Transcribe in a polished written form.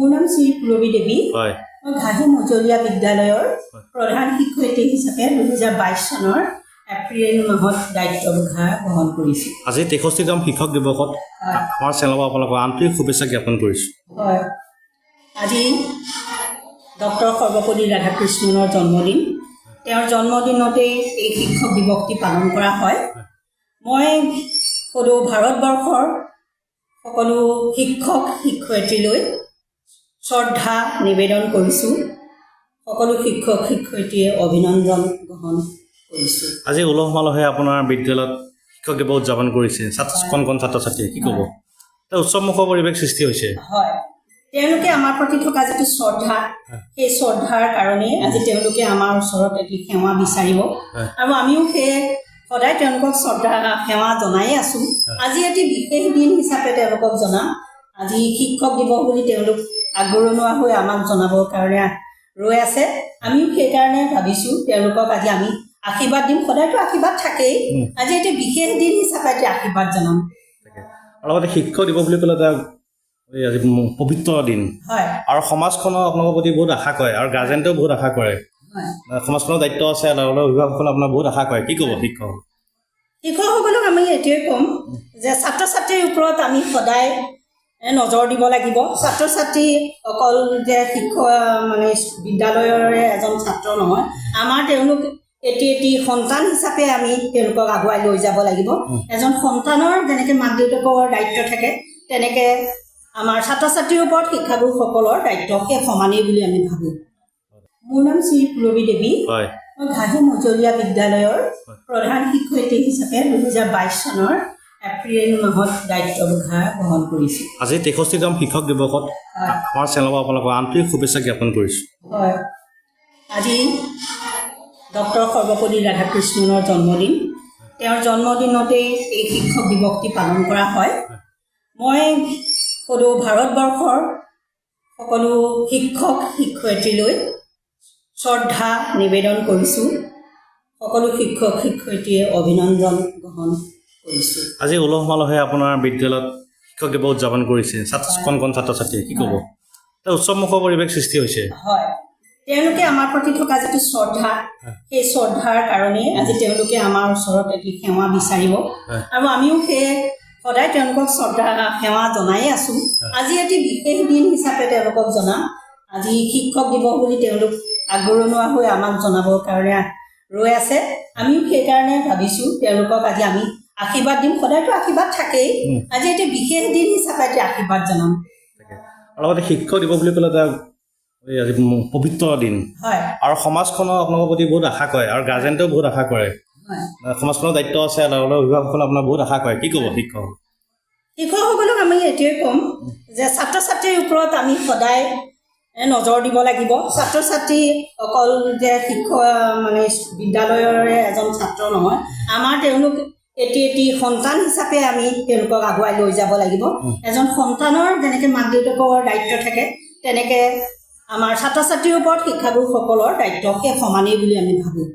মোৰ নাম শ্ৰী পুৰবী দেৱী। হয়। মই ঘাঁহি মজলীয়া বিদ্যালয়ৰ প্ৰধান শিক্ষয়িত্ৰী হিচাপে 2022 চনৰ এপ্ৰিল মাহত দায়িত্বভাৰ গ্ৰহণ কৰিছোঁ। আজি 63তম শিক্ষক দিৱসত আমাৰ চেনেলৰ আপোনালোকক আন্তৰিক শুভেচ্ছা জ্ঞাপন কৰিছোঁ। হয়, আজি ডক্টৰ সৰ্বপল্লী ৰাধাকৃষ্ণনৰ জন্মদিন। তেওঁৰ জন্মদিনতেই এই শিক্ষক দিৱসটি পালন কৰা হয়। মই সদৌ ভাৰতবৰ্ষৰ সকলো শিক্ষক শিক্ষয়িত্ৰীলৈ শ্ৰদ্ধা নিবেদন কৰিছোঁ। সকলো শিক্ষক শিক্ষয়িত্ৰীয়ে অভিনন্দন গ্ৰহণ কৰিছোঁ। আজি উলহ মালহে আপোনাৰ বিদ্যালয়ত শিক্ষক দিৱস উদযাপন কৰিছে কণ কণ ছাত্ৰ ছাত্ৰীয়ে, কি ক'ব? উৎসৱমুখৰ পৰিৱেশ সৃষ্টি হৈছে। হয়, তেওঁলোকে আমাৰ প্ৰতি থকা যিটো শ্ৰদ্ধা, সেই শ্ৰদ্ধাৰ কাৰণেই আজি তেওঁলোকে আমাৰ ওচৰত এটি সেৱা বিচাৰিব আৰু আমিও সেই সদায় তেওঁলোকক শ্ৰদ্ধা সেৱা জনায়ে আছোঁ। আজি এটি বিশেষ দিন হিচাপে তেওঁলোকক জনাম। আজি শিক্ষক দিৱস বুলি তেওঁলোক আগৰণুৱা হৈ আমাক জনাবৰ কাৰণে ৰৈ আছে। আমিও সেইকাৰণে ভাবিছোঁ তেওঁলোকক আজি আমি আশীৰ্বাদ দিম। সদায়তো আশীৰ্বাদ থাকেই, আজি এটি বিশেষ দিন হিচাপে এটি আশীৰ্বাদ জনাম। আৰু লগতে শিক্ষক দিৱস বুলি ক'লে আজি পবিত্ৰ দিন। হয়, আৰু সমাজখনৰ আপোনালোকৰ প্ৰতি বহুত আশা কৰে আৰু গাৰ্জেণ্টেও বহুত আশা কৰে। সমাজখনৰ দায়িত্ব আছে, লগতে অভিভাৱকসকলে আপোনাৰ বহুত আশা কৰে, কি ক'ব? শিক্ষকসকলক আমি এইটোৱে ক'ম যে ছাত্ৰ ছাত্ৰীৰ ওপৰত আমি সদায় নজৰ দিব লাগিব। ছাত্ৰ ছাত্ৰী অকল যে বিদ্যালয়ৰে এজন ছাত্ৰ নহয়, আমাৰ তেওঁলোক এটি সন্তান হিচাপে আমি তেওঁলোকক আগুৱাই লৈ যাব লাগিব। এজন সন্তানৰ যেনেকৈ মাক দেউতাকৰ দায়িত্ব থাকে, তেনেকৈ আমাৰ ছাত্ৰ ছাত্ৰীৰ ওপৰত শিক্ষাগুৰুসকলৰ দায়িত্ব সেই সমানেই বুলি আমি ভাবোঁ। মোৰ নাম শ্ৰী পুৰবী দেৱী। হয়। মই ঘাঁহি মজলীয়া বিদ্যালয়ৰ প্ৰধান শিক্ষয়িত্ৰী হিচাপে 2022 চনৰ এপ্ৰিল মাহত দায়িত্বভাৰ গ্ৰহণ কৰিছোঁ। আজি 63তম শিক্ষক দিৱসত আমাৰ চেনেলৰ আপোনালোকক আন্তৰিক শুভেচ্ছা জ্ঞাপন কৰিছোঁ। হয়, আজি ডক্টৰ সৰ্বপল্লী ৰাধাকৃষ্ণনৰ জন্মদিন। তেওঁৰ জন্মদিনতেই এই শিক্ষক দিৱসটি পালন কৰা হয়। মই সদৌ ভাৰতবৰ্ষৰ সকলো শিক্ষক শিক্ষয়িত্ৰীলৈ শ্ৰদ্ধা নিবেদন কৰিছোঁ। সকলো শিক্ষক শিক্ষয়িত্ৰীয়ে অভিনন্দন গ্ৰহণ কৰিছোঁ। আজি উলহ মালহে আপোনাৰ বিদ্যালয়ত শিক্ষক দিৱস উদযাপন কৰিছে কণ কণ ছাত্ৰ ছাত্ৰীয়ে, কি ক'ব? উৎসৱমুখৰ পৰিৱেশ সৃষ্টি হৈছে। হয়, তেওঁলোকে আমাৰ প্ৰতি থকা যিটো শ্ৰদ্ধা, সেই শ্ৰদ্ধাৰ কাৰণেই আজি তেওঁলোকে আমাৰ ওচৰত এটি সেৱা বিচাৰিব আৰু আমিও সেই সদায় তেওঁলোকক শ্ৰদ্ধা সেৱা জনায়ে আছোঁ। আজি এটি বিশেষ দিন হিচাপে তেওঁলোকক জনাম। আজি শিক্ষক দিৱস বুলি তেওঁলোক আগৰণুৱা হৈ আমাক জনাবৰ কাৰণে ৰৈ আছে। আমিও সেইকাৰণে ভাবিছোঁ তেওঁলোকক আজি আমি আশীৰ্বাদ দিম। সদায়তো আশীৰ্বাদ থাকেই, আজি এটি বিশেষ দিন হিচাপে এটি আশীৰ্বাদ জনাম। আৰু লগতে শিক্ষক দিৱস বুলি ক'লে আজি পবিত্ৰ দিন। হয়। আৰু সমাজখনৰ আপোনালোকৰ প্ৰতি বহুত আশা কৰে আৰু গাৰ্জেণ্টেও বহুত আশা কৰে। সমাজখনৰ দায়িত্ব আছে, লগতে অভিভাৱকসকলে আপোনাৰ বহুত আশা কৰে, কি ক'ব? শিক্ষকসকলক আমি এইটোৱে ক'ম যে ছাত্ৰ ছাত্ৰীৰ ওপৰত আমি সদায় নজৰ দিব লাগিব। ছাত্ৰ ছাত্ৰী অকল যে বিদ্যালয়ৰে এজন ছাত্ৰ নহয়, আমাৰ তেওঁলোক এটি সন্তান হিচাপে আমি তেওঁলোকক আগুৱাই লৈ যাব লাগিব। এজন সন্তানৰ যেনেকৈ মাক দেউতাকৰ দায়িত্ব থাকে, তেনেকৈ আমাৰ ছাত্ৰ ছাত্ৰীৰ ওপৰত শিক্ষাগুৰুসকলৰ দায়িত্ব সেই সমানেই বুলি আমি ভাবোঁ।